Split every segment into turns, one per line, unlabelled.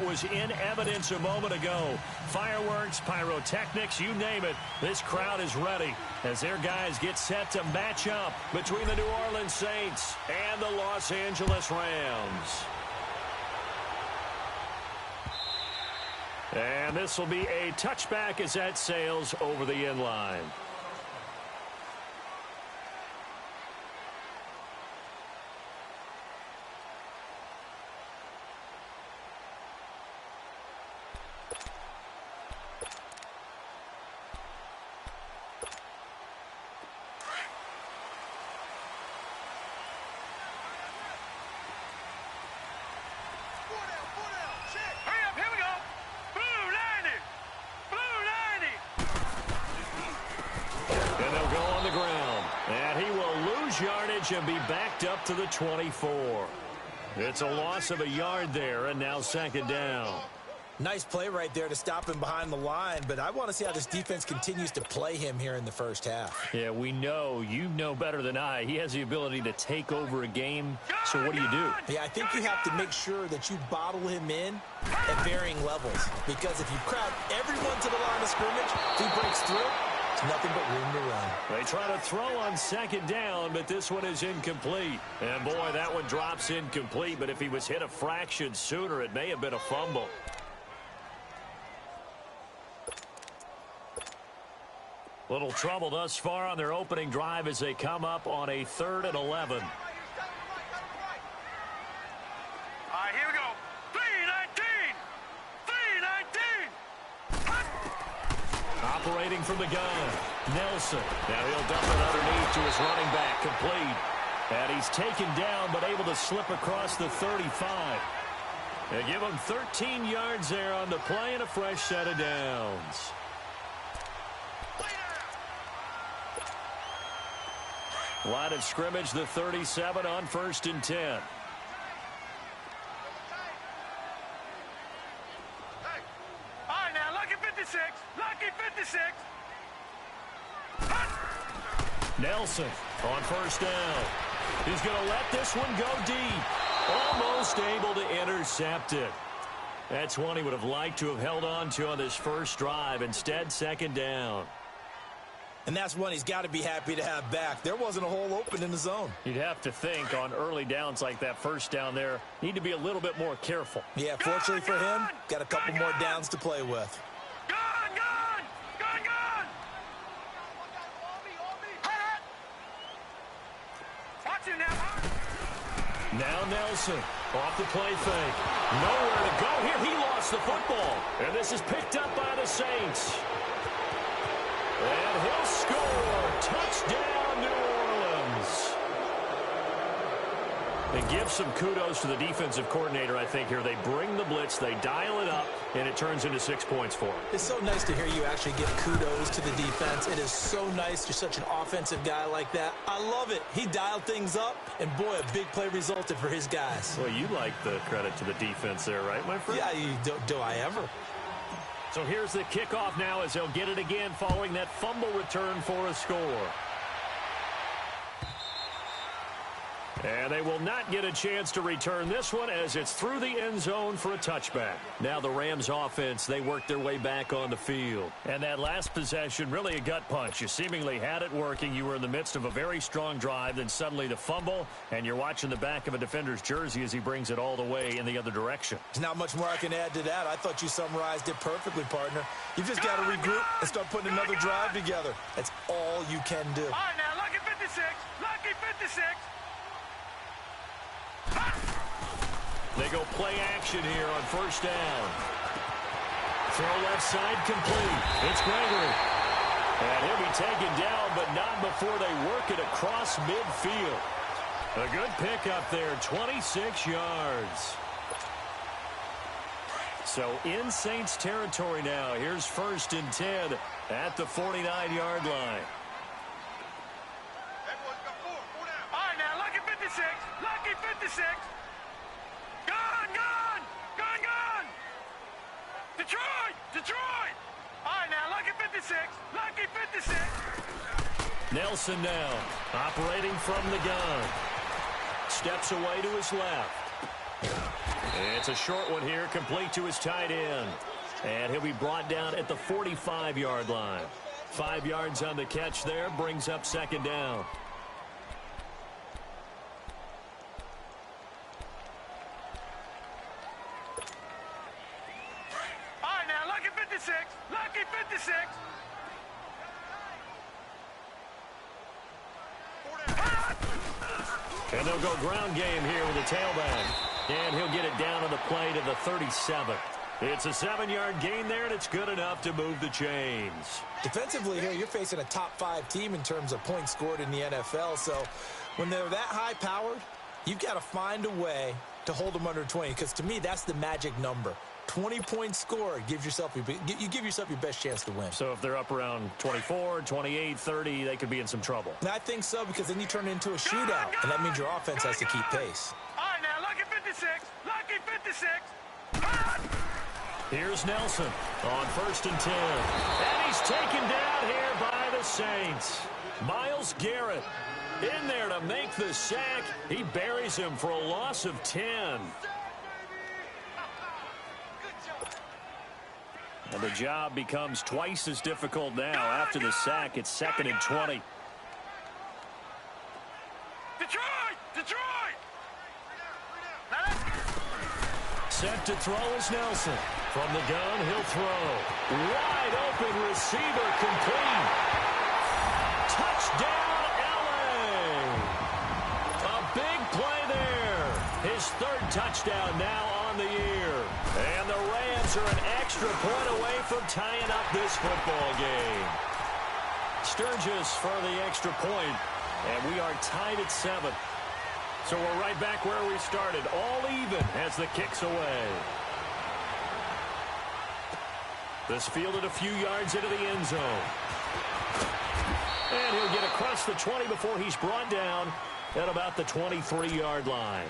that was in evidence a moment ago. Fireworks, pyrotechnics, you name it. This crowd is ready as their guys get set to match up between the New Orleans Saints and the Los Angeles Rams. And this will be a touchback as that sails over the end line. Yardage and be backed up to the 24. It's a loss of a yard there, and now second down.
Nice play right there to stop him behind the line, but I want to see how this defense continues to play him here in the first half.
Yeah, we know. You know better than I. He has the ability to take over a game, so what do you do?
Yeah, I think you have to make sure that you bottle him in at varying levels, because if you crowd everyone to the line of scrimmage, if he breaks through, nothing but room to run.
They try to throw on second down, but this one is incomplete. And, boy, that one drops incomplete, but if he was hit a fraction sooner, it may have been a fumble. Little trouble thus far on their opening drive as they come up on a 3rd and 11.
All right, here we go. 3-19! 3-19!
Operating from the gun, Nelson. Now he'll dump it underneath to his running back, complete. And he's taken down, but able to slip across the 35. They give him 13 yards there on the play and a fresh set of downs. Line of scrimmage, the 37 on 1st and 10.
All right, now, lucky 56. Lucky 56.
Nelson on 1st down. He's going to let this one go deep. Almost able to intercept it. That's one he would have liked to have held on to on this first drive. Instead, 2nd down.
And that's one he's got to be happy to have back. There wasn't a hole open in the zone.
You'd have to think on early downs like that first down there, need to be a little bit more careful.
Yeah, fortunately for him, got a couple more downs to play with.
Gone! Watch it now.
Now Nelson off the play fake. Nowhere to go here. He lost the football. And this is picked up by the Saints. And he'll score. Touchdown, New Orleans. And give some kudos to the defensive coordinator, I think, here. They bring the blitz, they dial it up, and it turns into 6 points for them.
It's so nice to hear you actually give kudos to the defense. It is so nice. You're such an offensive guy like that. I love it. He dialed things up, and, boy, a big play resulted for his guys.
Well, you like the credit to the defense there, right, my friend?
Yeah, do I ever?
So here's the kickoff now as they'll get it again following that fumble return for a score. And they will not get a chance to return this one as it's through the end zone for a touchback. Now the Rams offense, they work their way back on the field. And that last possession, really a gut punch. You seemingly had it working. You were in the midst of a very strong drive, then suddenly the fumble, and you're watching the back of a defender's jersey as he brings it all the way in the other direction.
There's not much more I can add to that. I thought you summarized it perfectly, partner. You've just got to regroup and start putting another drive together. That's all you can do.
All right, now, lucky 56. Lucky 56.
They go play action here on 1st down. Throw left side complete. It's Gregory. And he'll be taken down, but not before they work it across midfield. A good pickup there, 26 yards. So in Saints territory now. Here's 1st and 10 at the 49-yard line.
All right, now, lucky 56. Lucky 56. Gone! Detroit! All right, now, lucky 56. Lucky 56.
Nelson now, operating from the gun. Steps away to his left. It's a short one here, complete to his tight end. And he'll be brought down at the 45-yard line. 5 yards on the catch there, brings up second down.
All right, now, lucky 56. Lucky 56.
And they'll go ground game here with the tailback. And he'll get it down on the play to the 37. It's a 7-yard gain there, and it's good enough to move the chains.
Defensively here, you're facing a top-5 team in terms of points scored in the NFL. So when they're that high-powered, you've got to find a way to hold them under 20. Because to me, that's the magic number. 20 points scored gives yourself you give yourself your best chance to win.
So if they're up around 24, 28, 30, they could be in some trouble.
And I think so, because then you turn it into a shootout, and that means your offense has to keep pace.
All right, now, lucky 56. Lucky 56.
Here's Nelson on 1st and 10. And he's taken down here by the Saints. Myles Garrett in there to make the sack. He buries him for a loss of 10. And the job becomes twice as difficult now after the sack. It's 2nd and 20.
Detroit! Detroit!
Set to throw is Nelson. From the gun, he'll throw. Wide open receiver complete. Touchdown, LA! A big play there. His 3rd touchdown now on the year. And the Rams are an extra point away from tying up this football game. Sturgis for the extra point, and we are tied at 7. So we're right back where we started, all even as the kick's away. This fielded a few yards into the end zone. And he'll get across the 20 before he's brought down at about the 23-yard line.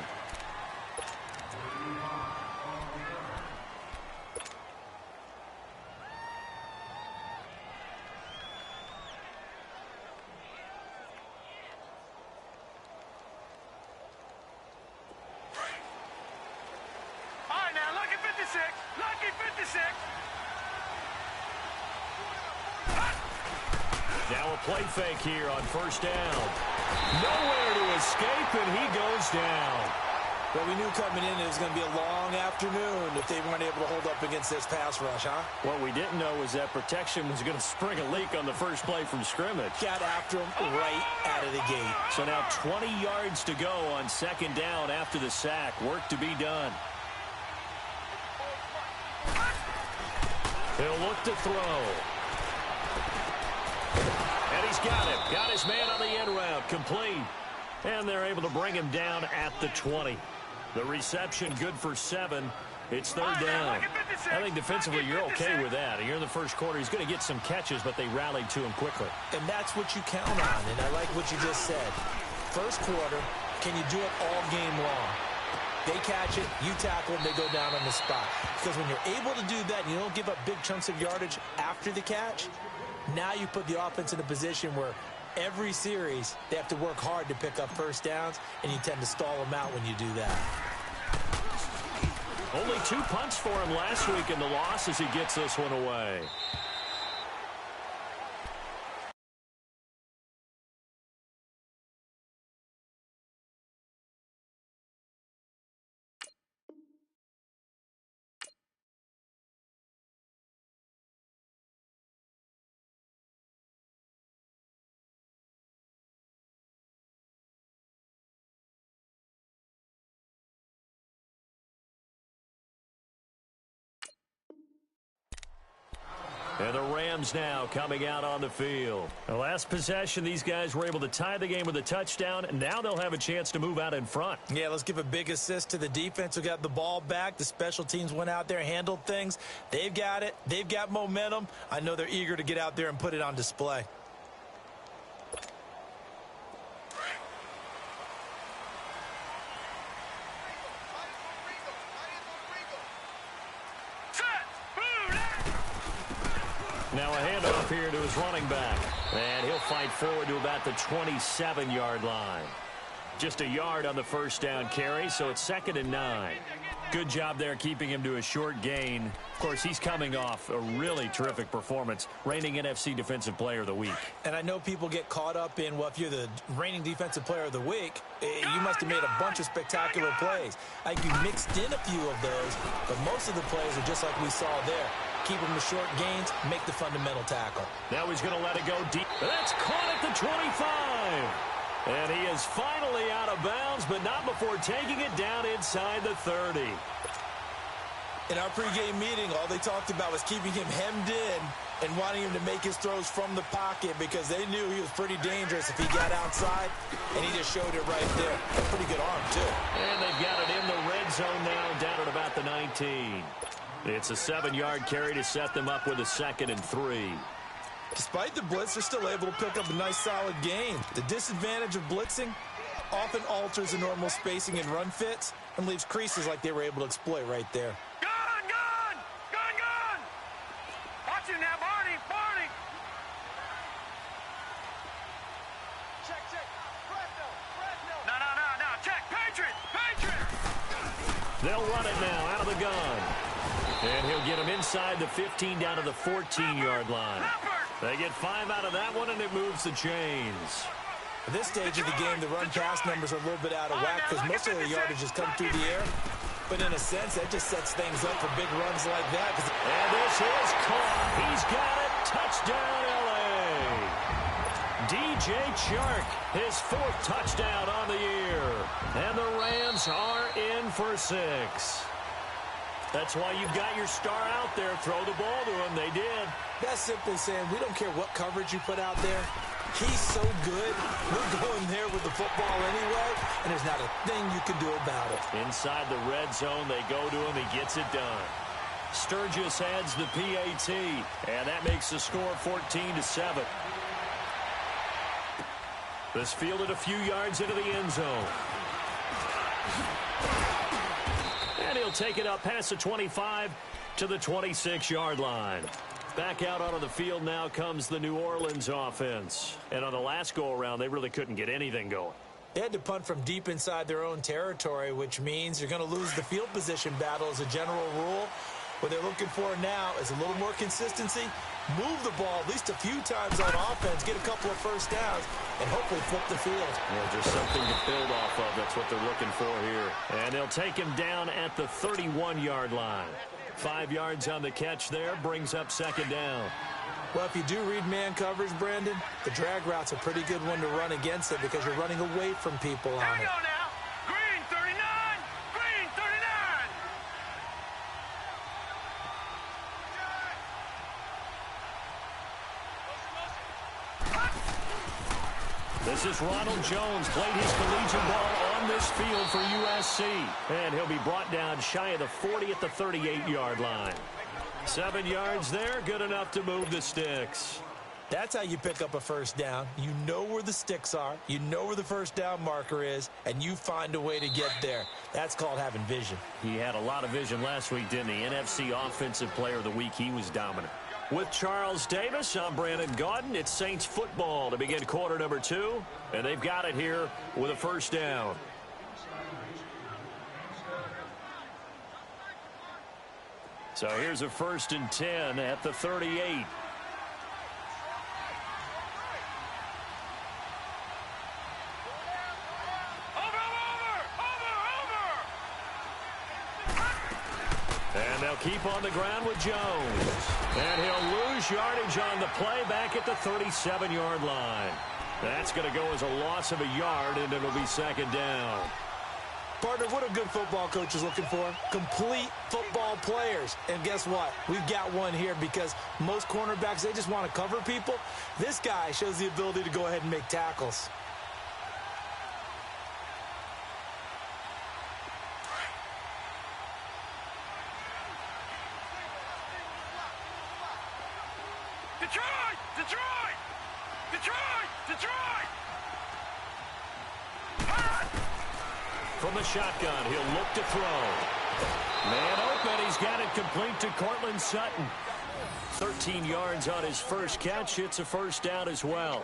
Now a play fake here on 1st down. Nowhere to escape, and he goes down.
Well, we knew coming in it was going to be a long afternoon if they weren't able to hold up against this pass rush, huh?
What we didn't know was that protection was going to spring a leak on the first play from scrimmage.
Got after him right out of the gate.
So now 20 yards to go on 2nd down after the sack. Work to be done. He'll look to throw. And he's got it. Got his man on the end route. Complete. And they're able to bring him down at the 20. The reception good for 7. It's 3rd down. I think defensively you're okay with that. Here in the first quarter, he's going to get some catches, but they rallied to him quickly.
And that's what you count on, and I like what you just said. First quarter, can you do it all game long? They catch it, you tackle them, they go down on the spot. Because when you're able to do that and you don't give up big chunks of yardage after the catch, now you put the offense in a position where every series they have to work hard to pick up first downs, and you tend to stall them out when you do that.
Only 2 punts for him last week in the loss as he gets this one away. And the Rams now coming out on the field. The last possession, these guys were able to tie the game with a touchdown, and now they'll have a chance to move out in front.
Yeah, let's give a big assist to the defense who got the ball back. The special teams went out there, handled things. They've got it. They've got momentum. I know they're eager to get out there and put it on display.
Now a handoff here to his running back. And he'll fight forward to about the 27-yard line. Just a yard on the first down carry, so it's 2nd and 9. Good job there keeping him to a short gain. Of course, he's coming off a really terrific performance, reigning NFC Defensive Player of the Week.
And I know people get caught up in, well, if you're the reigning Defensive Player of the Week, you must have made a bunch of spectacular plays. I think you mixed in a few of those, but most of the plays are just like we saw there. Keep them to short gains, make the fundamental tackle.
Now he's going to let it go deep. That's caught at the 25. And he is finally out of bounds, but not before taking it down inside the 30.
In our pregame meeting, all they talked about was keeping him hemmed in and wanting him to make his throws from the pocket because they knew he was pretty dangerous if he got outside, and he just showed it right there. A pretty good arm, too.
And they've got it in the red zone now, down at about the 19. It's a 7-yard carry to set them up with a 2nd and 3.
Despite the blitz, they're still able to pick up a nice, solid gain. The disadvantage of blitzing often alters the normal spacing and run fits and leaves creases like they were able to exploit right there.
Gun, gun! Gun, gun! Watch him now, Barney! Barney! Check, check. Fresno! Fresno! No. Check! Patriot! Patriot!
They'll run it now out of the gun. And he'll get him inside the 15 down to the 14-yard line. They get 5 out of that one, and it moves the chains.
At this stage of the game, the run-pass numbers are a little bit out of whack because most of the yardage has come through the air. But in a sense, that just sets things up for big runs like that.
And this is caught. He's got it. Touchdown, L.A. DJ Chark, his 4th touchdown on the year. And the Rams are in for 6. That's why you've got your star out there. Throw the ball to him. They did.
That's simply saying we don't care what coverage you put out there. He's so good. We're going there with the football anyway, and there's not a thing you can do about it.
Inside the red zone, they go to him. He gets it done. Sturgis adds the PAT, and that makes the score 14-7. This fielded a few yards into the end zone. And he'll take it up past the 25 to the 26-yard line. Back out onto the field now comes the New Orleans offense. And on the last go-around, they really couldn't get anything going.
They had to punt from deep inside their own territory, which means you're going to lose the field position battle as a general rule. What they're looking for now is a little more consistency, move the ball at least a few times on offense, get a couple of first downs, and hopefully flip the field.
Yeah, just something to build off of. That's what they're looking for here. And they'll take him down at the 31-yard line. 5 yards on the catch there, brings up 2nd down.
Well, if you do read man coverage, Brandon, the drag route's a pretty good one to run against it because you're running away from people on it.
Hang on now! Green 39! Green
39! This is Ronald Jones, played his collegiate ball on this field for USC. And he'll be brought down shy of the 40 at the 38-yard line. 7 yards there, good enough to move the sticks.
That's how you pick up a first down. You know where the sticks are, you know where the first down marker is, and you find a way to get there. That's called having vision.
He had a lot of vision last week, didn't he? NFC Offensive Player of the Week, he was dominant. With Charles Davis, I'm Brandon Gaudin. It's Saints football to begin quarter number 2, and they've got it here with a first down. So here's a 1st and 10 at the 38. And they'll keep on the ground with Jones. And he'll lose yardage on the play back at the 37-yard line. That's going to go as a loss of a yard, and it'll be 2nd down.
Partner, what a good football coach is looking for. Complete football players. And guess what? We've got one here because most cornerbacks, they just want to cover people. This guy shows the ability to go ahead and make tackles.
Detroit! Detroit! Detroit! Detroit!
From the shotgun, he'll look to throw. Man open, he's got it complete to Cortland Sutton. 13 yards on his first catch. It's a first down as well.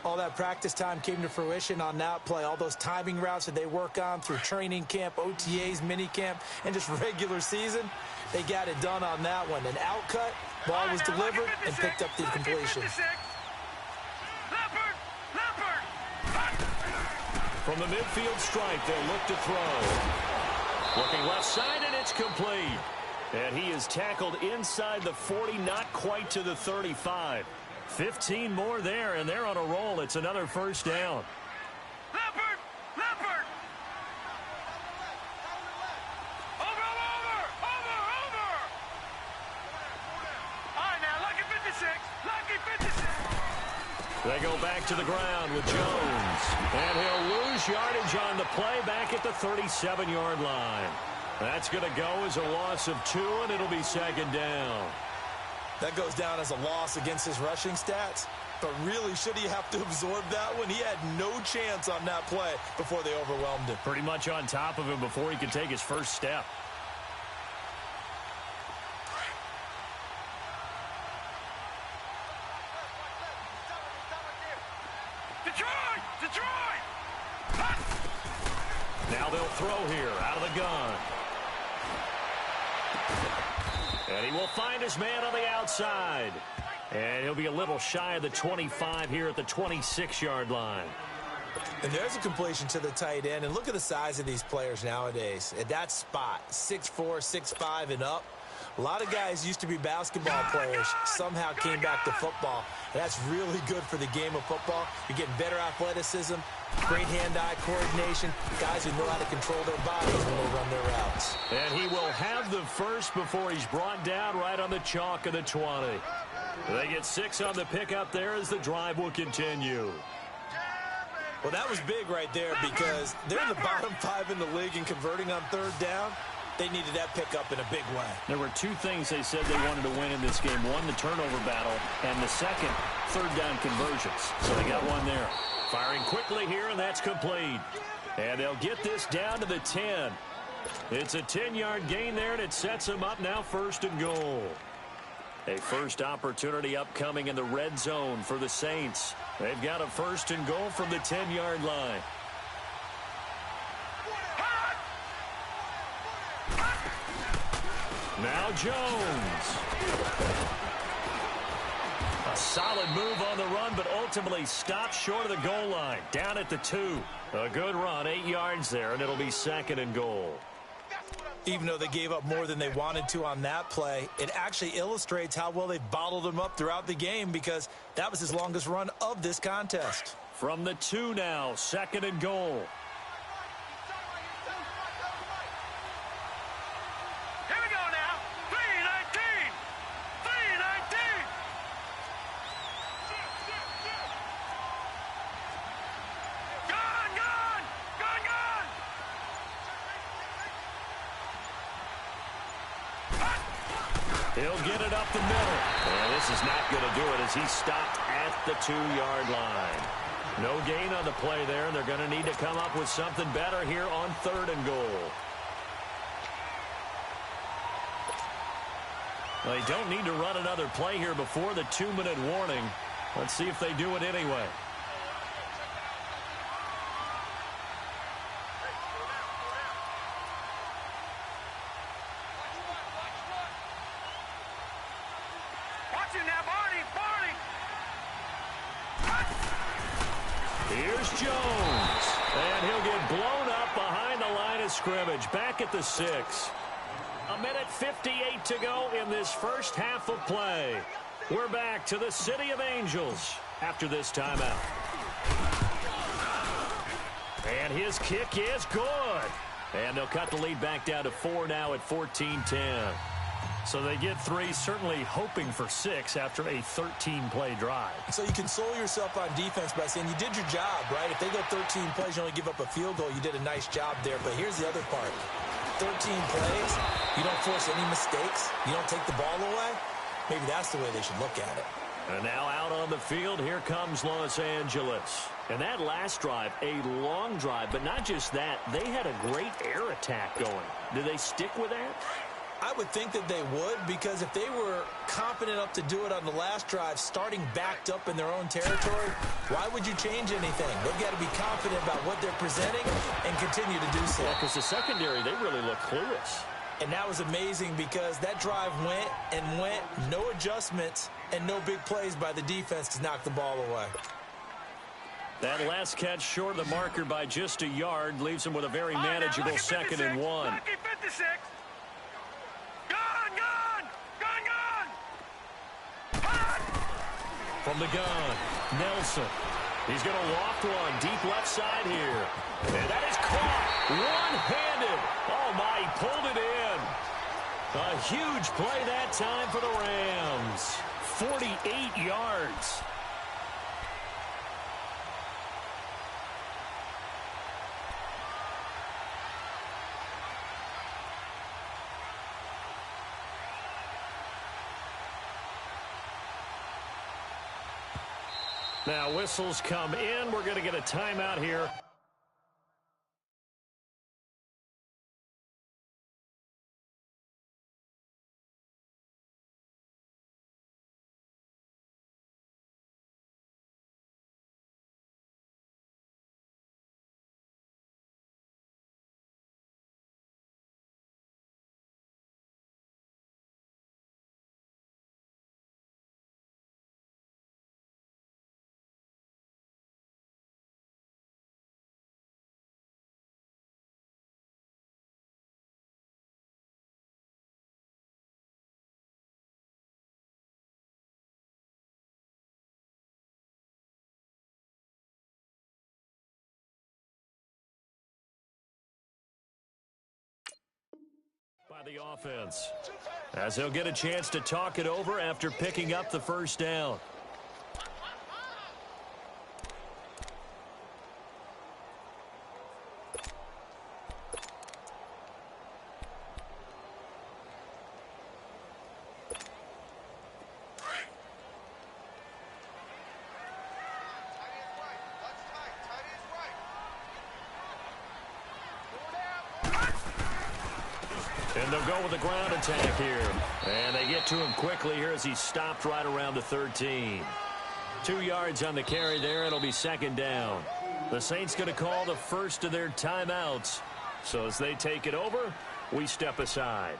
All that practice time came to fruition on that play. All those timing routes that they work on through training camp, OTAs, minicamp, and just regular season, they got it done on that one. An outcut, ball was delivered, and picked up the completion.
From the midfield stripe, they'll look to throw. Looking left side, and it's complete. And he is tackled inside the 40, not quite to the 35. 15 more there, and they're on a roll. It's another first down.
Leopard! Leopard! Over! All right, now, lucky 56. Lucky 56.
They go back to the ground with Jones. And he'll lose yardage on the play back at the 37-yard line. That's going to go as a loss of 2, and it'll be second down.
That goes down as a loss against his rushing stats. But really, should he have to absorb that one? He had no chance on that play before they overwhelmed him.
Pretty much on top of him before he could take his first step.
Detroit! Detroit!
Now they'll throw here out of the gun. And he will find his man on the outside. And he'll be a little shy of the 25 here at the 26-yard line.
And there's a completion to the tight end. And look at the size of these players nowadays. At that spot, 6'4", 6'5", and up. A lot of guys used to be basketball players, somehow came back to football. And that's really good for the game of football. You're getting better athleticism, great hand-eye coordination, guys who know how to control their bodies when they run their routes.
And he will have the first before he's brought down right on the chalk of the 20. They get 6 on the pickup there as the drive will continue.
Well, that was big right there because they're in the bottom 5 in the league in converting on third down. They needed that pickup in a big way.
There were 2 things they said they wanted to win in this game. One, the turnover battle, and the second, third down conversions. So they got one there. Firing quickly here, and that's complete. And they'll get this down to the 10. It's a 10-yard gain there, and it sets them up now first and goal. A first opportunity upcoming in the red zone for the Saints. They've got a first and goal from the 10-yard line. Now Jones. A solid move on the run, but ultimately stopped short of the goal line. Down at the 2. A good run, 8 yards there, and it'll be second and goal.
Even though they gave up more than they wanted to on that play, it actually illustrates how well they've bottled him up throughout the game because that was his longest run of this contest.
From the 2 now, second and goal.
Here we go now. 3:19. 3:19. Gone, gone. Gone, gone.
He'll get it up the middle. And this is not going to do it as he stopped at the 2-yard line. No gain on the play there, and they're going to need to come up with something better here on third and goal. Well, they don't need to run another play here before the 2-minute warning. Let's see if they do it anyway.
Watch it now, Barney. Barney.
Here's Jones. And he'll get blown up behind the line of scrimmage. Back at the 6. 1:58 to go in this first half of play. We're back to the City of Angels after this timeout. And his kick is good. And they'll cut the lead back down to 4 now at 14-10. So they get 3, certainly hoping for 6 after a 13-play drive.
So you console yourself on defense by saying you did your job, right? If they go 13 plays, you only give up a field goal, you did a nice job there. But here's the other part. 13 plays, you don't force any mistakes, you don't take the ball away. Maybe that's the way they should look at it.
And now out on the field, here comes Los Angeles. And that last drive, a long drive, but not just that. They had a great air attack going. Do they stick with that?
I would think that they would, because if they were confident enough to do it on the last drive, starting backed up in their own territory, why would you change anything? They've got to be confident about what they're presenting and continue to do so.
Yeah, because the secondary, they really look clueless.
And that was amazing because that drive went and went, no adjustments, and no big plays by the defense to knock the ball away.
That last catch short of the marker by just a yard leaves him with a very manageable 2nd and 1.
Lucky 56. Gun, gun, gun, gun. Hot.
From the gun, Nelson. He's going to loft one deep left side here. And that is caught one-handed. Oh, my, he pulled it in. A huge play that time for the Rams. 48 yards. Now whistles come in. We're going to get a timeout here. By the offense, as they'll get a chance to talk it over after picking up the first down. And they'll go with the ground attack here. And they get to him quickly here as he's stopped right around the 13. 2 yards on the carry there. It'll be 2nd down. The Saints going to call the first of their timeouts. So as they take it over, we step aside.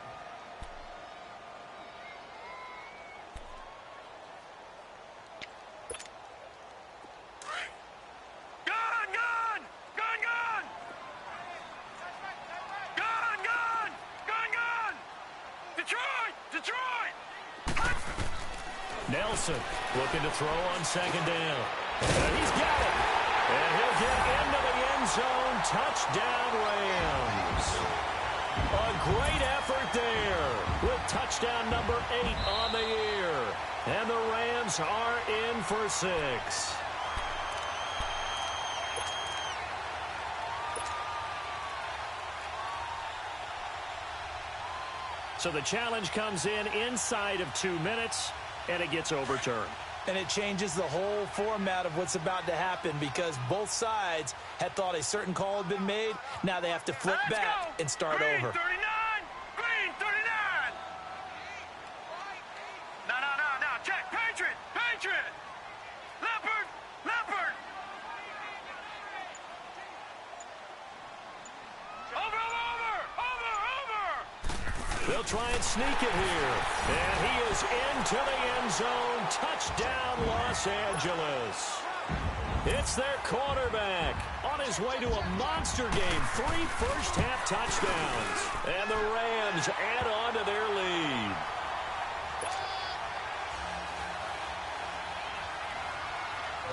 Nelson looking to throw on 2nd down. And he's got it. And he'll get into the end zone. Touchdown, Rams. A great effort there with touchdown number 8 on the year. And the Rams are in for 6. So the challenge comes in inside of 2 minutes. And it gets overturned.
And it changes the whole format of what's about to happen because both sides had thought a certain call had been made. Now they have to flip back and start
Green,
over.
39! Green, 39! No. Check. Patriot! Leopard! Over!
They'll try and sneak it here. And he is into the end zone. Touchdown, Los Angeles. It's their quarterback on his way to a monster game. 3 first-half touchdowns. And the Rams add on to their lead.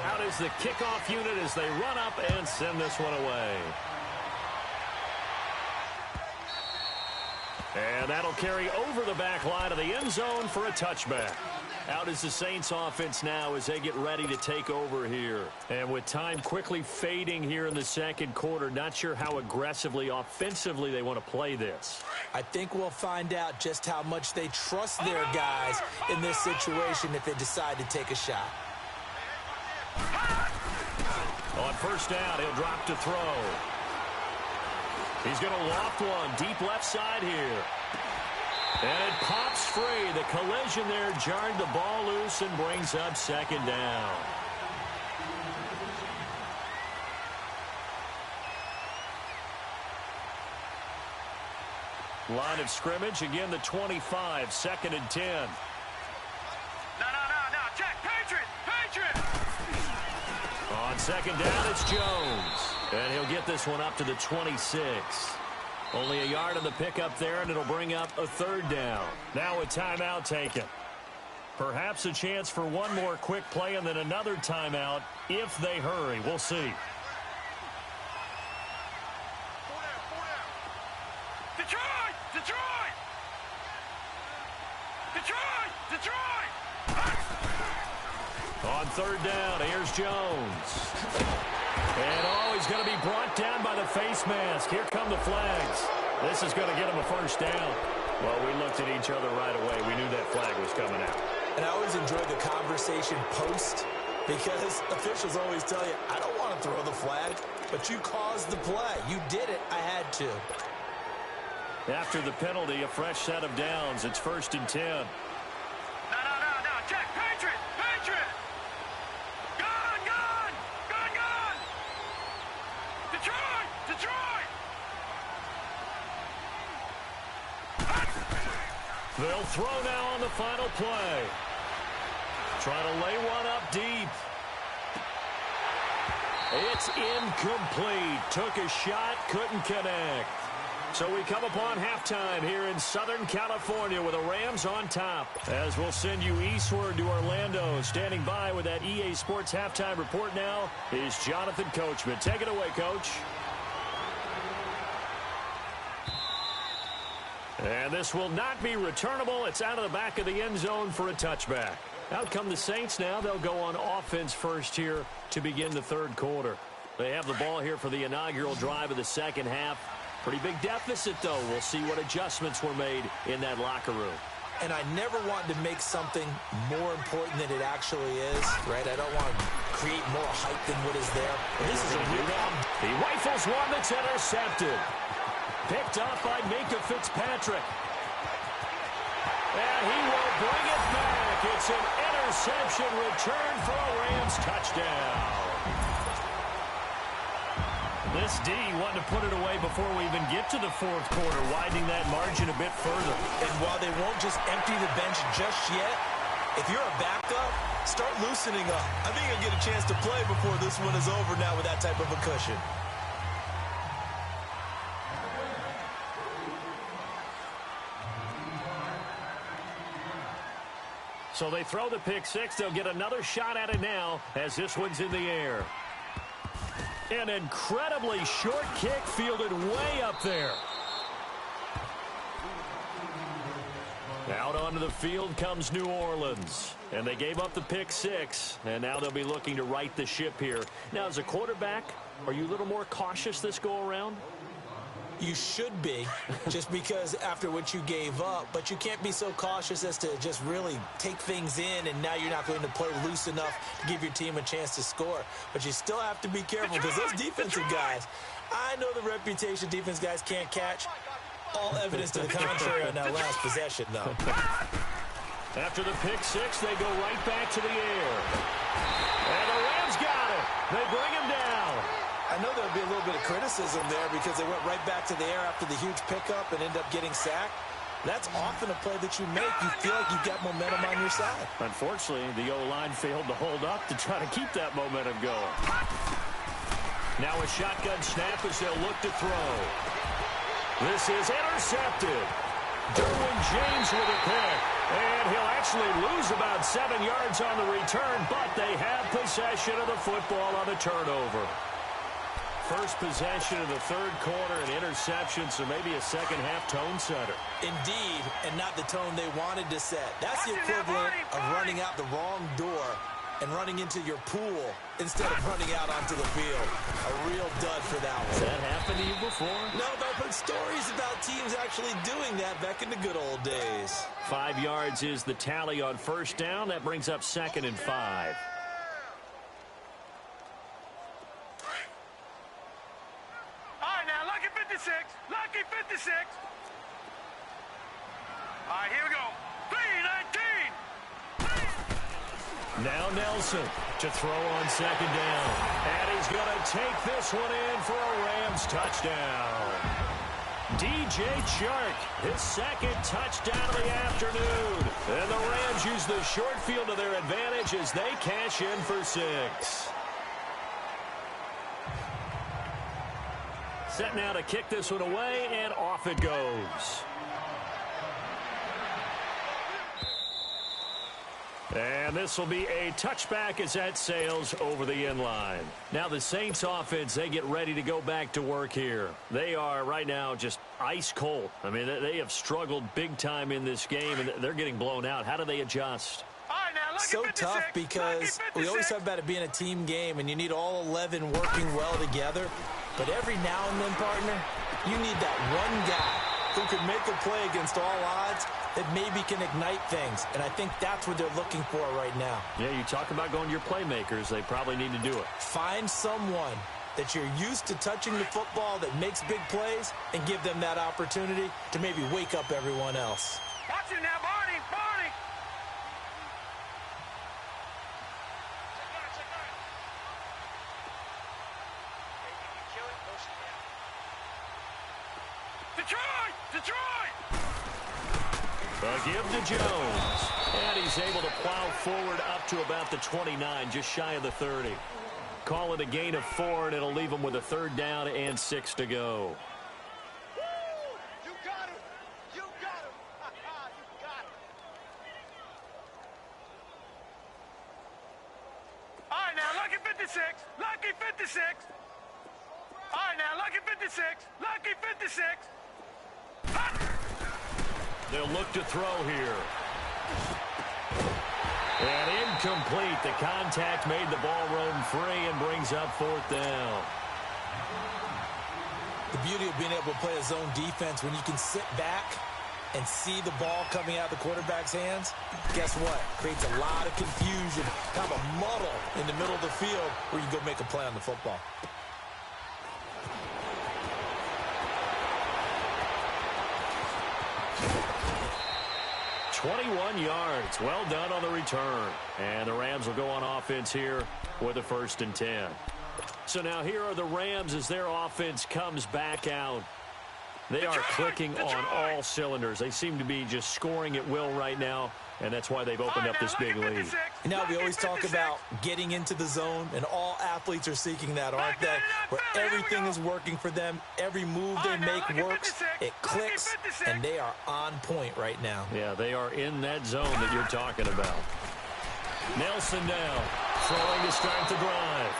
Out is the kickoff unit as they run up and send this one away. And that'll carry over the back line of the end zone for a touchback. Out is the Saints offense now as they get ready to take over here. And with time quickly fading here in the 2nd quarter, not sure how aggressively, offensively they want to play this.
I think we'll find out just how much they trust their guys in this situation if they decide to take a shot.
On 1st down, he'll drop to throw. He's going to loft one deep left side here. And it pops free. The collision there jarred the ball loose and brings up second down. Line of scrimmage, again the 25, 2nd and 10.
No, check, Patriot!
On second down, it's Jones. And he'll get this one up to the 26. Only a yard on the pickup there, and it'll bring up a 3rd down. Now a timeout taken. Perhaps a chance for one more quick play and then another timeout if they hurry. We'll see.
Detroit!
On 3rd down, here's Jones. And he's going to be brought down by the face mask. Here come the flags. This is going to get him a 1st down. Well, we looked at each other right away. We knew that flag was coming out.
And I always enjoy the conversation post because officials always tell you, I don't want to throw the flag, but you caused the play. You did it. I had to.
After the penalty, a fresh set of downs. It's 1st and 10.
No. Check, Patriot! Gun! Detroit!
They'll throw now on the final play. Trying to lay one up deep. It's incomplete. Took a shot, couldn't connect. So we come upon halftime here in Southern California with the Rams on top. As we'll send you eastward to Orlando. Standing by with that EA Sports halftime report now is Jonathan Coachman. Take it away, Coach. And this will not be returnable. It's out of the back of the end zone for a touchback. Out come the Saints now. They'll go on offense first here to begin the 3rd quarter. They have the ball here for the inaugural drive of the 2nd half. Pretty big deficit, though. We'll see what adjustments were made in that locker room.
And I never want to make something more important than it actually is, right? I don't want to create more hype than what is there. This is a rebound.
He rifles one that's intercepted. Picked up by Minkah Fitzpatrick. And he will bring it back. It's an interception return for a Rams touchdown. This D wanted to put it away before we even get to the 4th quarter, widening that margin a bit further.
And while they won't just empty the bench just yet, if you're a backup, start loosening up. I think you'll get a chance to play before this one is over now with that type of a cushion.
So they throw the pick 6. They'll get another shot at it now as this one's in the air. An incredibly short kick fielded way up there. Out onto the field comes New Orleans. And they gave up the pick 6. And now they'll be looking to right the ship here. Now, as a quarterback, are you a little more cautious this go around?
You should be, just because after what you gave up. But you can't be so cautious as to just really take things in, and now you're not going to play loose enough to give your team a chance to score. But you still have to be careful, because those defensive guys, I know the reputation defense guys can't catch. All evidence to the contrary on that last possession, though.
After the pick 6, they go right back to the air. And the Rams got it. They bring him down.
I know there'll be a little bit of criticism there because they went right back to the air after the huge pickup and end up getting sacked. That's often a play that you make. You feel like you've got momentum on your side.
Unfortunately, the O-line failed to hold up to try to keep that momentum going. Now a shotgun snap as they'll look to throw. This is intercepted. Derwin James with a pick. And he'll actually lose about 7 yards on the return, but they have possession of the football on the turnover. First possession of the 3rd quarter, an interception, so maybe a second-half tone setter.
Indeed, and not the tone they wanted to set. That's the equivalent of running out the wrong door and running into your pool instead of running out onto the field. A real dud for that one.
Has that happened to you before?
No, but I've heard stories about teams actually doing that back in the good old days.
5 yards is the tally on first down. That brings up 2nd and 5.
Lucky 56.
Now Nelson to throw on second down. And he's going to take this one in for a Rams touchdown. DJ Chark, his second touchdown of the afternoon. And the Rams use the short field to their advantage as they cash in for 6. Set now to kick this one away, and off it goes. And this will be a touchback as that sails over the end line. Now the Saints offense, they get ready to go back to work here. They are right now just ice cold. I mean, they have struggled big time in this game, and they're getting blown out. How do they adjust?
So tough because we always talk about it being a team game, and you need all 11 working well together. But every now and then, partner, you need that one guy who can make a play against all odds that maybe can ignite things. And I think that's what they're looking for right now.
Yeah, you talk about going to your playmakers. They probably need to do it.
Find someone that you're used to touching the football that makes big plays and give them that opportunity to maybe wake up everyone else.
Watch it now, Barney! Barney! Detroit! Detroit!
A give to Jones. And he's able to plow forward up to about the 29, just shy of the 30. Call it a gain of 4, and it'll leave him with a 3rd down and 6 to go.
You got him! You got him! You got him! All right, now, lucky 56. Lucky 56. All right, now, lucky 56. Lucky 56.
They'll look to throw here. And incomplete. The contact made the ball roam free and brings up 4th down.
The beauty of being able to play a zone defense when you can sit back and see the ball coming out of the quarterback's hands, guess what? Creates a lot of confusion, kind of a muddle in the middle of the field where you go make a play on the football.
21 yards. Well done on the return. And the Rams will go on offense here with a 1st and 10. So now here are the Rams as their offense comes back out. They are clicking on all cylinders. They seem to be just scoring at will right now, and that's why they've opened up this big lead.
You know, we always talk about getting into the zone, and all athletes are seeking that, aren't they? Where everything is working for them, every move they make works, it clicks, and they are on point right now.
Yeah, they are in that zone that you're talking about. Nelson now, throwing to start the drive.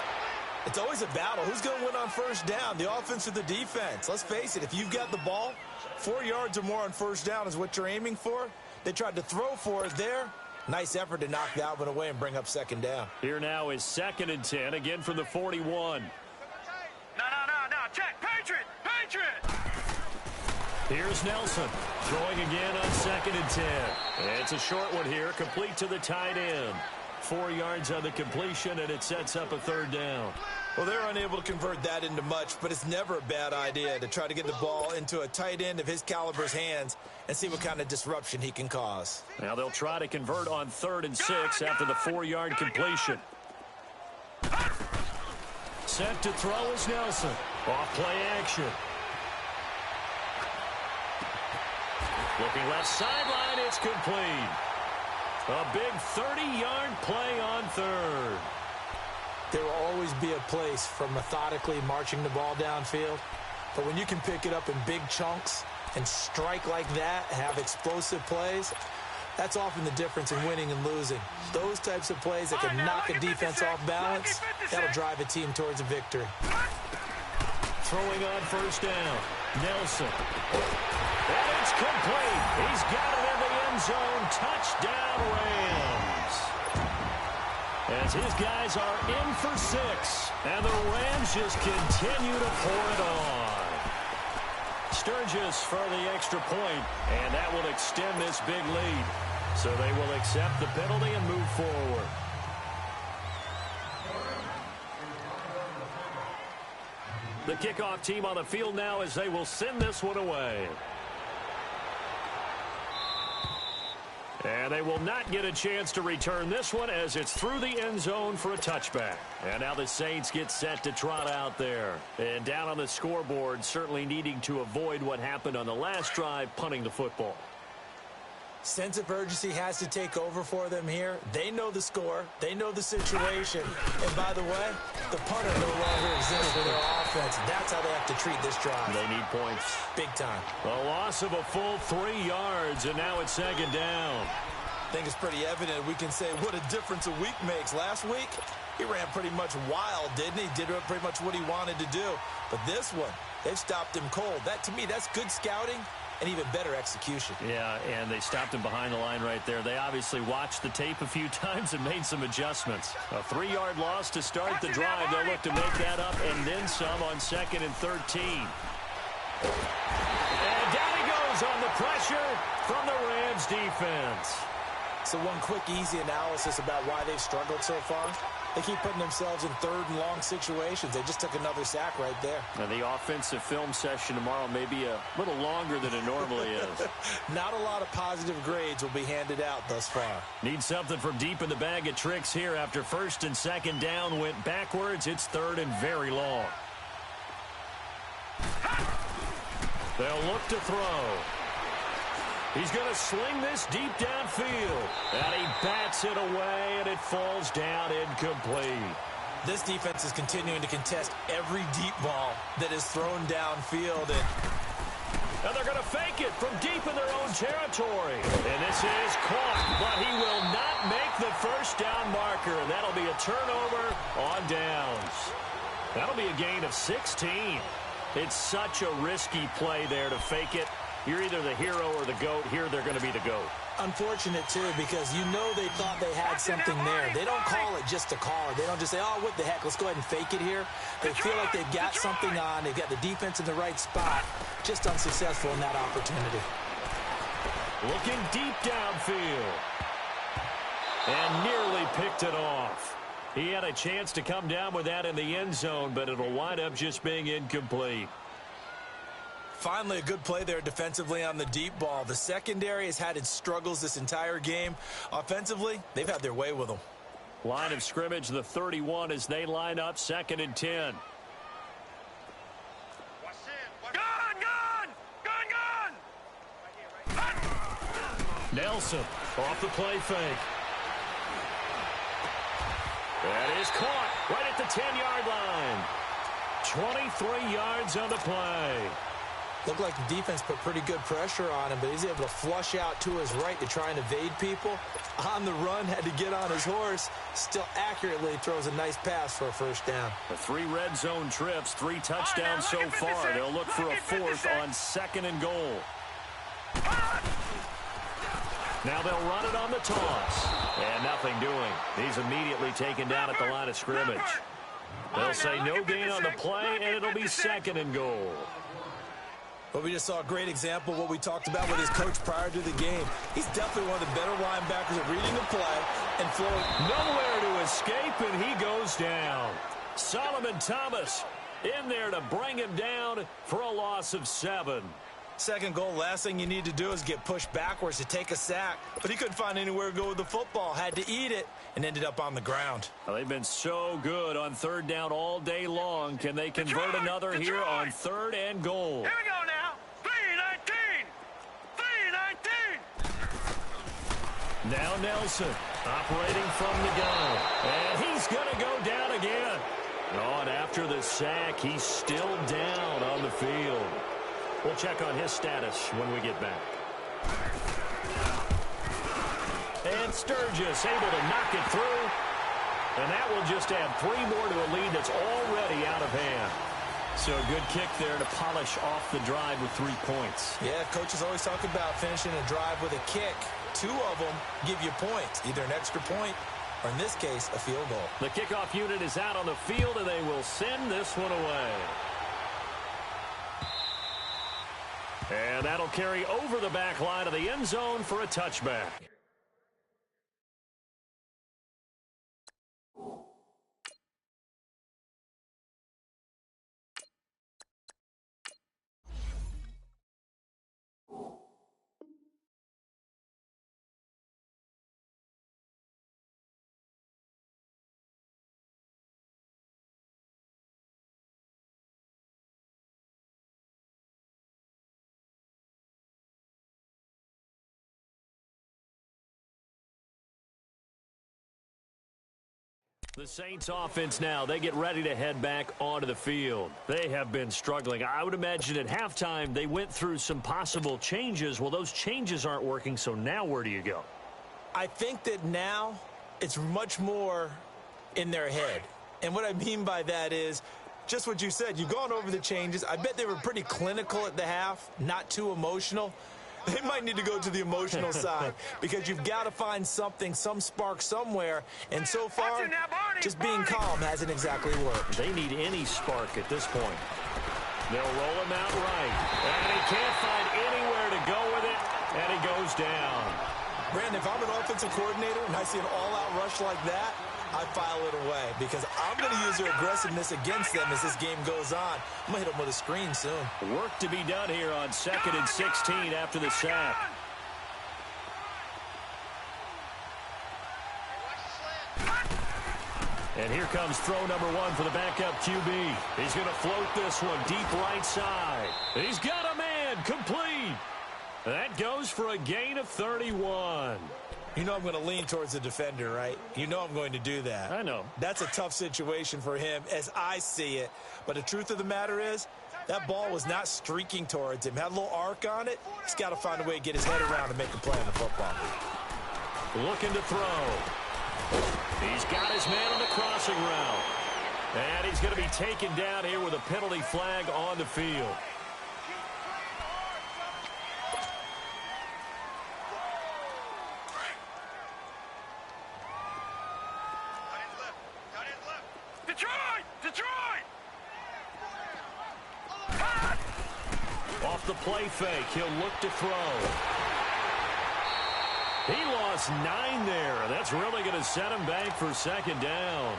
It's always a battle. Who's going to win on 1st down, the offense or the defense? Let's face it, if you've got the ball, 4 yards or more on 1st down is what you're aiming for. They tried to throw for it there. Nice effort to knock that one away and bring up 2nd down.
Here now is 2nd and 10, again from the 41.
No, check. Patriot! Patriot!
Here's Nelson, throwing again on 2nd and 10. And it's a short one here, complete to the tight end. 4 yards on the completion, and it sets up a 3rd down.
Well, they're unable to convert that into much, but it's never a bad idea to try to get the ball into a tight end of his caliber's hands and see what kind of disruption he can cause.
Now they'll try to convert on 3rd and 6 after the 4-yard completion. Set to throw is Nelson. Off play action. Looking left sideline, it's complete. A big 30-yard play on 3rd.
There will always be a place for methodically marching the ball downfield. But when you can pick it up in big chunks and strike like that, have explosive plays, that's often the difference in winning and losing. Those types of plays that can knock a defense off balance, that'll drive a team towards a victory.
Throwing on 1st down. Nelson. And it's complete. He's got it in the end zone. Touchdown, Rams. As his guys are in for 6. And the Rams just continue to pour it on. Sturgis for the extra point, and that will extend this big lead. So they will accept the penalty and move forward. The kickoff team on the field now as they will send this one away. And they will not get a chance to return this one as it's through the end zone for a touchback. And now the Saints get set to trot out there. And down on the scoreboard, certainly needing to avoid what happened on the last drive, punting the football.
Sense of urgency has to take over for them here. They know the score. They know the situation. And by the way, the punter no longer exists for their offense. That's how they have to treat this drive.
They need points.
Big time.
A loss of a full 3 yards, and now it's second down.
I think it's pretty evident we can say what a difference a week makes. Last week, he ran pretty much wild, didn't he? Did pretty much what he wanted to do. But this one, they've stopped him cold. That, to me, that's good scouting. And even better execution.
Yeah, and they stopped him behind the line right there. They obviously watched the tape a few times and made some adjustments. A 3-yard loss to start the drive. They'll look to make that up and then some on 2nd and 13. And down he goes on the pressure from the Rams defense.
So one quick, easy analysis about why they've struggled so far. They keep putting themselves in 3rd and long situations. They just took another sack right there.
Now the offensive film session tomorrow may be a little longer than it normally is.
Not a lot of positive grades will be handed out thus far.
Need something from deep in the bag of tricks here after 1st and 2nd down went backwards. It's 3rd and very long. They'll look to throw. He's going to sling this deep downfield. And he bats it away, and it falls down incomplete.
This defense is continuing to contest every deep ball that is thrown downfield.
And they're going to fake it from deep in their own territory. And this is caught, but he will not make the first down marker. And that'll be a turnover on downs. That'll be a gain of 16. It's such a risky play there to fake it. You're either the hero or the GOAT. Here, they're going to be the GOAT.
Unfortunate, too, because you know they thought they had something there. They don't call it just to call it. They don't just say, oh, what the heck, let's go ahead and fake it here. They feel like they've got something on. They've got the defense in the right spot. Just unsuccessful in that opportunity.
Looking deep downfield. And nearly picked it off. He had a chance to come down with that in the end zone, but it'll wind up just being incomplete.
Finally, a good play there defensively on the deep ball. The secondary has had its struggles this entire game. Offensively, they've had their way with them.
Line of scrimmage, the 31, as they line up 2nd and 10. Nelson off the play fake. That is caught right at the 10-yard line. 23 yards on the play.
Looked like the defense put pretty good pressure on him, but he's able to flush out to his right to try and evade people. On the run, had to get on his horse. Still accurately throws a nice pass for a first down.
The 3 red zone trips, 3 touchdowns so far. They'll look for a 4th on 2nd and goal. Now they'll run it on the toss. And nothing doing. He's immediately taken down at the line of scrimmage. They'll say no gain on the play, and it'll be 2nd and goal.
But we just saw a great example of what we talked about with his coach prior to the game. He's definitely one of the better linebackers at reading the play and flowing.
Nowhere to escape, and he goes down. Solomon Thomas in there to bring him down for a loss of 7.
2nd goal, last thing you need to do is get pushed backwards to take a sack. But he couldn't find anywhere to go with the football, had to eat it, and ended up on the ground.
Well, they've been so good on 3rd down all day long. Can they convert another here on 3rd and goal?
Here we go now. 3-19. 3-19.
Now Nelson operating from the gun. And he's going to go down again. Oh, and after the sack, he's still down on the field. We'll check on his status when we get back. And Sturgis able to knock it through. And that will just add 3 more to a lead that's already out of hand. So a good kick there to polish off the drive with 3 points.
Yeah, coaches always talk about finishing a drive with a kick. 2 of them give you points, either an extra point or, in this case, a field goal.
The kickoff unit is out on the field, and they will send this one away. And that'll carry over the back line of the end zone for a touchback. The Saints offense now, they get ready to head back onto the field. They have been struggling. I would imagine at halftime they went through some possible changes. Well, those changes aren't working, so now where do you go?
I think that now it's much more in their head. And what I mean by that is just what you said. You've gone over the changes. I bet they were pretty clinical at the half, not too emotional. They might need to go to the emotional side because you've got to find something, some spark somewhere. And so far, just being calm hasn't exactly worked.
They need any spark at this point. They'll roll him out right. And he can't find anywhere to go with it. And he goes down.
Brandon, if I'm an offensive coordinator and I see an all-out rush like that, I file it away because I'm going to use their aggressiveness against them as this game goes on. I'm going to hit them with a screen soon.
Work to be done here on 2nd and 16 after the sack. And here comes throw number 1 for the backup QB. He's going to float this one deep right side. He's got a man complete. That goes for a gain of 31.
You know I'm going to lean towards the defender, right? You know I'm going to do that.
I know.
That's a tough situation for him as I see it. But the truth of the matter is, that ball was not streaking towards him. Had a little arc on it. He's got to find a way to get his head around and make a play on the football.
Looking to throw. He's got his man on the crossing route. And he's going to be taken down here with a penalty flag on the field. Off the play fake, he'll look to throw. He lost 9 there. That's really going to set him back for 2nd down.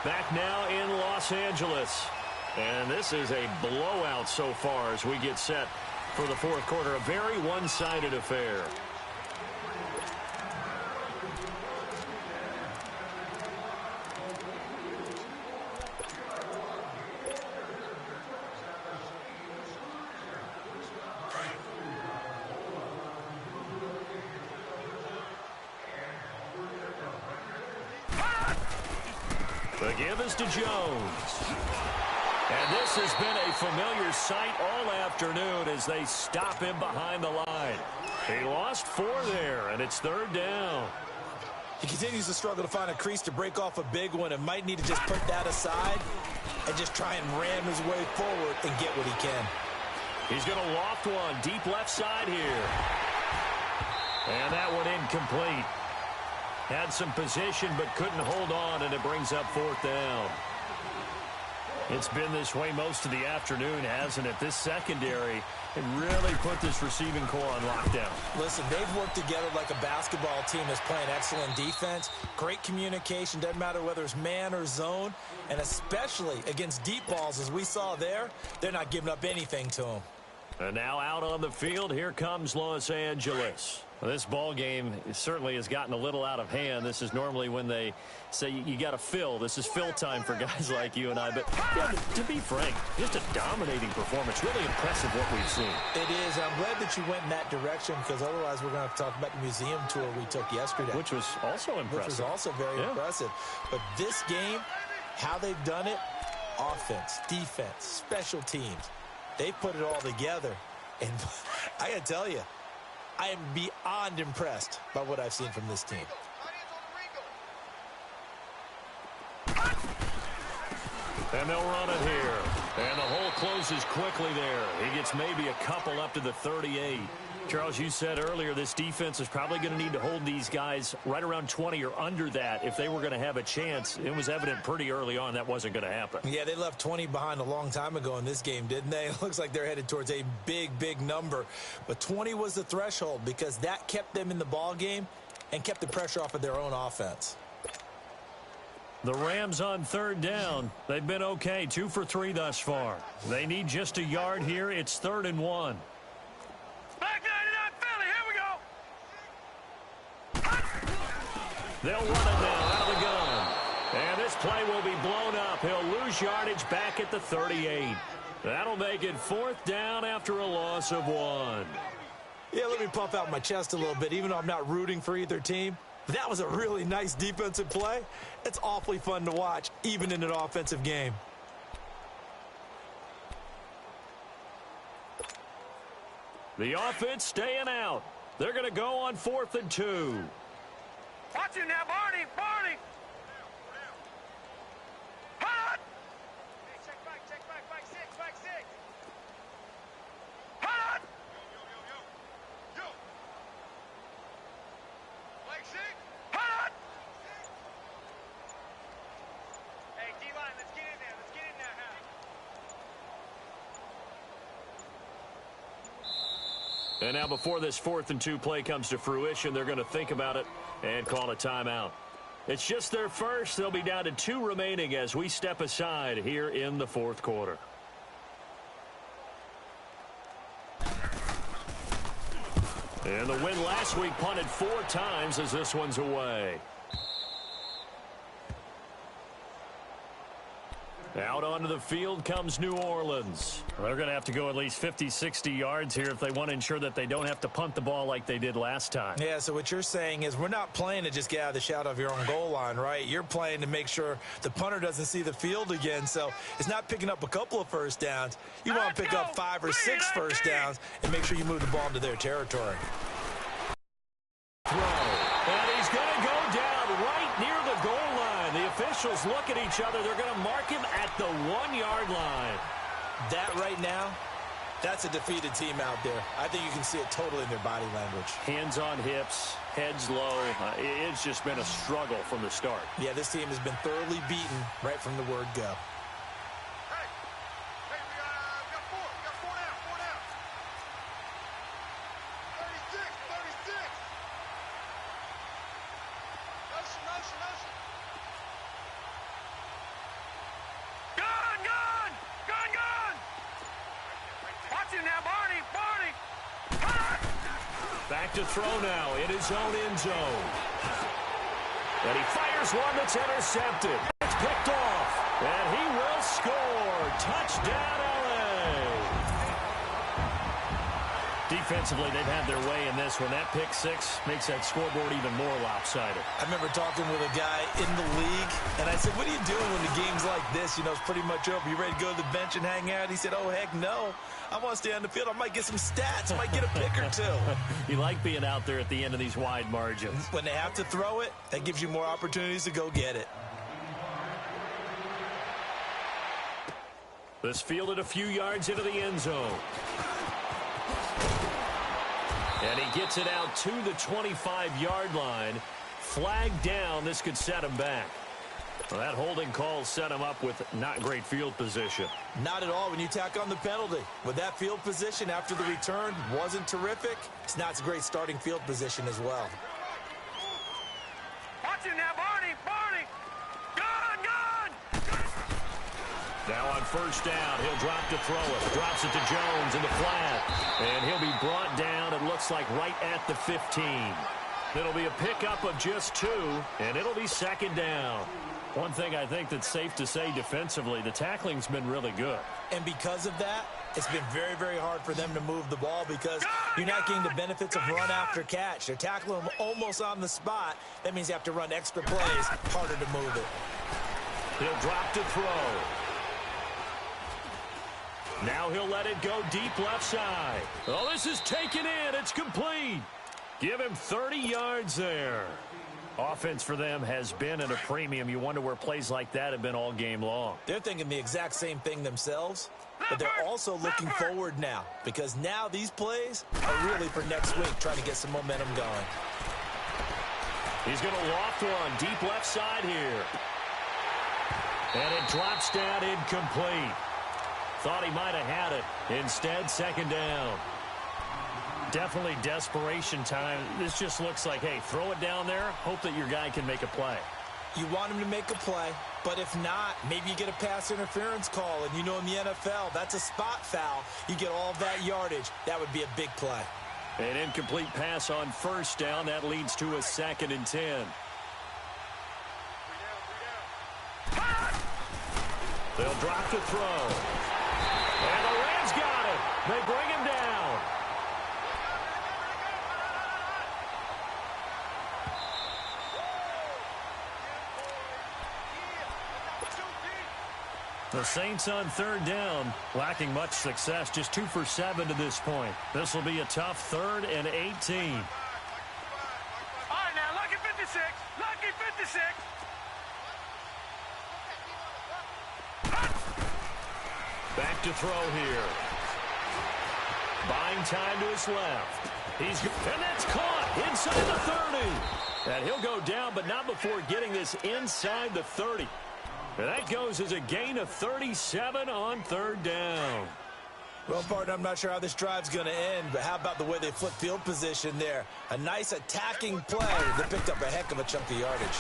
Back now in Los Angeles. And this is a blowout so far as we get set for the 4th quarter. A very one-sided affair. The give is to Jones. And this has been a familiar sight all afternoon as they stop him behind the line. He lost 4 there, and it's 3rd down.
He continues to struggle to find a crease to break off a big one and might need to just put that aside and just try and ram his way forward and get what he can.
He's going to loft one deep left side here. And that one incomplete. Had some position but couldn't hold on, and it brings up 4th down. It's been this way most of the afternoon, hasn't it? This secondary can really put this receiving core on lockdown.
Listen, they've worked together like a basketball team that's playing excellent defense. Great communication, doesn't matter whether it's man or zone. And especially against deep balls, as we saw there, they're not giving up anything to them.
And now out on the field, here comes Los Angeles. Well, this ball game certainly has gotten a little out of hand. This is normally when they say you got to fill. This is fill time for guys like you and I. But yeah, to be frank, just a dominating performance. Really impressive what we've seen.
It is. I'm glad that you went in that direction because otherwise we're going to have to talk about the museum tour we took yesterday.
Which was also impressive.
Which was also very impressive. But this game, how they've done it, offense, defense, special teams, they put it all together. And I got to tell you, I am beyond impressed by what I've seen from this team.
And they'll run it here. And the hole closes quickly there. He gets maybe a couple up to the 38. Charles, you said earlier this defense is probably going to need to hold these guys right around 20 or under that if they were going to have a chance. It was evident pretty early on that wasn't going to happen.
Yeah, they left 20 behind a long time ago in this game, didn't they? It looks like they're headed towards a big, big number. But 20 was the threshold because that kept them in the ball game and kept the pressure off of their own offense.
The Rams on 3rd down. They've been okay, 2 for 3 thus far. They need just a yard here. It's 3rd and 1. They'll run it now out of the gun. And this play will be blown up. He'll lose yardage back at the 38. That'll make it 4th down after a loss of 1.
Yeah, let me puff out my chest a little bit, even though I'm not rooting for either team. That was a really nice defensive play. It's awfully fun to watch, even in an offensive game.
The offense staying out. They're going to go on 4th and 2.
Watch it now, Barney. Barney. Hot. Hey, check back, back six. Hot. Yo. Back six. Hot. Hey, D-line, let's get in there.
And now before this 4th and 2 play comes to fruition, they're going to think about it and call a timeout. It's just their first. They'll be down to 2 remaining as we step aside here in the 4th quarter. And the win last week punted 4 times as this one's away. Out onto the field comes New Orleans. They're going to have to go at least 50, 60 yards here if they want to ensure that they don't have to punt the ball like they did last time.
Yeah, so what you're saying is we're not playing to just get out of the shadow of your own goal line, right? You're playing to make sure the punter doesn't see the field again. So it's not picking up a couple of first downs. You want to pick up 5 or 6 first downs and make sure you move the ball into their territory.
Throw. And he's going to go down right near the goal line. The officials look at each other. They're going to mark him at the 1-yard line.
That right now, that's a defeated team out there. I think you can see it totally in their body language.
Hands on hips, heads low. It's just been a struggle from the start.
Yeah, this team has been thoroughly beaten right from the word go.
Hey, we got 4. We got 4 down. 36. Motion. Gun. Watch it now, Barney. Hot.
Back to throw now in his own end zone. And he fires one that's intercepted. It's picked off. And he will score. Touchdown, LA. Defensively, they've had their way in this one. That pick 6 makes that scoreboard even more lopsided.
I remember talking with a guy in the league, and I said, what are you doing when the game's like this? You know, it's pretty much over. You ready to go to the bench and hang out? He said, oh, heck no. I want to stay on the field. I might get some stats. I might get a pick or 2.
You like being out there at the end of these wide margins.
When they have to throw it, that gives you more opportunities to go get it.
This fielded a few yards into the end zone. And he gets it out to the 25-yard line. Flagged down. This could set him back. Well, that holding call set him up with not great field position.
Not at all when you tack on the penalty. With that field position after the return wasn't terrific, it's not a great starting field position as well.
Watch it now, Barney. Gun.
Now on first down, he'll drop to throw it. Drops it to Jones in the flat. And he'll be brought down, it looks like, right at the 15. It'll be a pickup of just 2, and it'll be 2nd down. One thing I think that's safe to say defensively, the tackling's been really good.
And because of that, it's been very, very hard for them to move the ball because you're not getting the benefits of run after catch. They're tackling them almost on the spot. That means you have to run extra plays, harder to move it.
He'll drop to throw. Now he'll let it go deep left side. Oh, this is taken in. It's complete. Give him 30 yards there. Offense for them has been at a premium. You wonder where plays like that have been all game long.
They're thinking the exact same thing themselves, but they're also looking forward now because now these plays are really for next week, trying to get some momentum going.
He's going to loft one deep left side here. And it drops down incomplete. Thought he might have had it. Instead, 2nd down. Definitely desperation time. This just looks like, hey, throw it down there, hope that your guy can make a play.
You want him to make a play, but if not, maybe you get a pass interference call, and you know in the NFL, that's a spot foul. You get all of that yardage. That would be a big play.
An incomplete pass on first down. That leads to a 2nd and 10. They'll drop to throw. And The Saints on third down, lacking much success, just 2 for 7 to this point. This will be a tough 3rd and 18.
All right, now, lucky 56. Lucky 56.
Back to throw here. Buying time to his left. And that's caught inside the 30. And he'll go down, but not before getting this inside the 30. And that goes as a gain of 37 on third down.
Well, partner, I'm not sure how this drive's going to end, but how about the way they flip field position there? A nice attacking play. They picked up a heck of a chunk of yardage.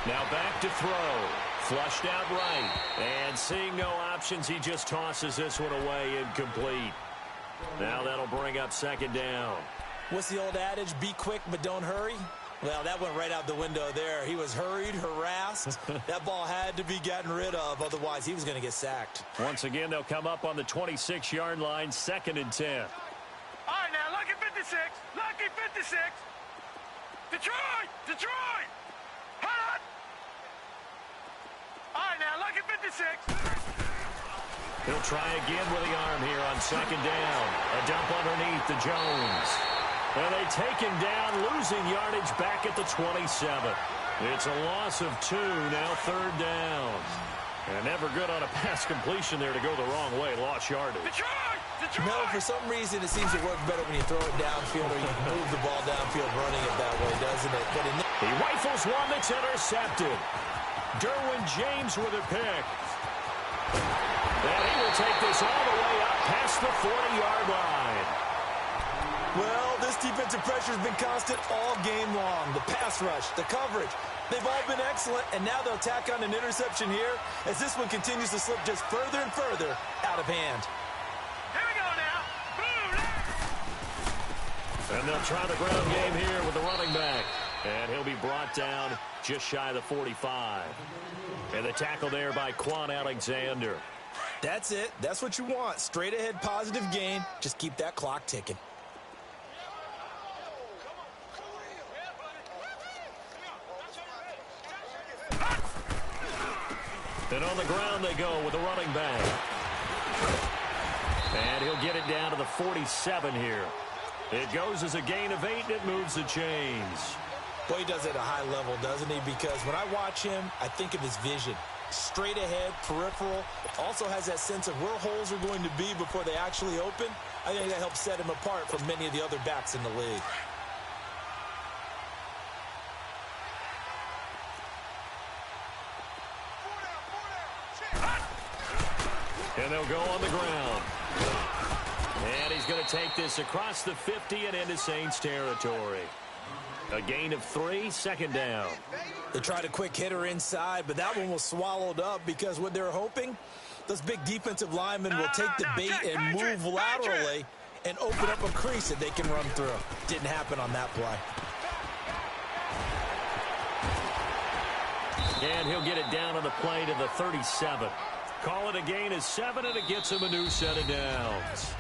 Now back to throw. Flushed out right. And seeing no options, he just tosses this one away incomplete. Now that'll bring up second down.
What's the old adage? Be quick, but don't hurry? Well, that went right out the window there. He was hurried, harassed. That ball had to be gotten rid of. Otherwise, he was going to get sacked.
Once again, they'll come up on the 26-yard line, 2nd and 10.
All right, now, lucky 56. Lucky 56. Detroit! Detroit! Hot! All right, now, lucky 56.
He'll try again with the arm here on 2nd down. A dump underneath to Jones. And they take him down, losing yardage back at the 27. It's a loss of 2, now 3rd down. And never good on a pass completion there to go the wrong way, lost yardage.
Detroit! Detroit!
No, for some reason, it seems to work better when you throw it downfield or you move the ball downfield running it that way, doesn't it? But
he rifles one that's intercepted. Derwin James with a pick. And he will take this all the way up past the 40-yard line.
Well, this defensive pressure has been constant all game long. The pass rush, the coverage, they've all been excellent, and now they'll tack on an interception here as this one continues to slip just further and further out of hand.
Here we go now. Boom!
And they'll try the ground game here with the running back. And he'll be brought down just shy of the 45. And the tackle there by Quan Alexander.
That's it. That's what you want. Straight ahead positive gain. Just keep that clock ticking.
And on the ground they go with the running back. And he'll get it down to the 47 here. It goes as a gain of 8, and it moves the chains.
Boy, he does it at a high level, doesn't he? Because when I watch him, I think of his vision. Straight ahead, peripheral. Also has that sense of where holes are going to be before they actually open. I think that helps set him apart from many of the other backs in the league.
And they'll go on the ground. And he's going to take this across the 50 and into Saints territory. A gain of 3, 2nd down.
They tried a quick hitter inside, but that one was swallowed up because what they're hoping, those big defensive linemen will take the bait and move laterally and open up a crease that they can run through. Didn't happen on that play.
And he'll get it down on the play to the 37. Call it a gain of 7, and it gets him a new set of downs.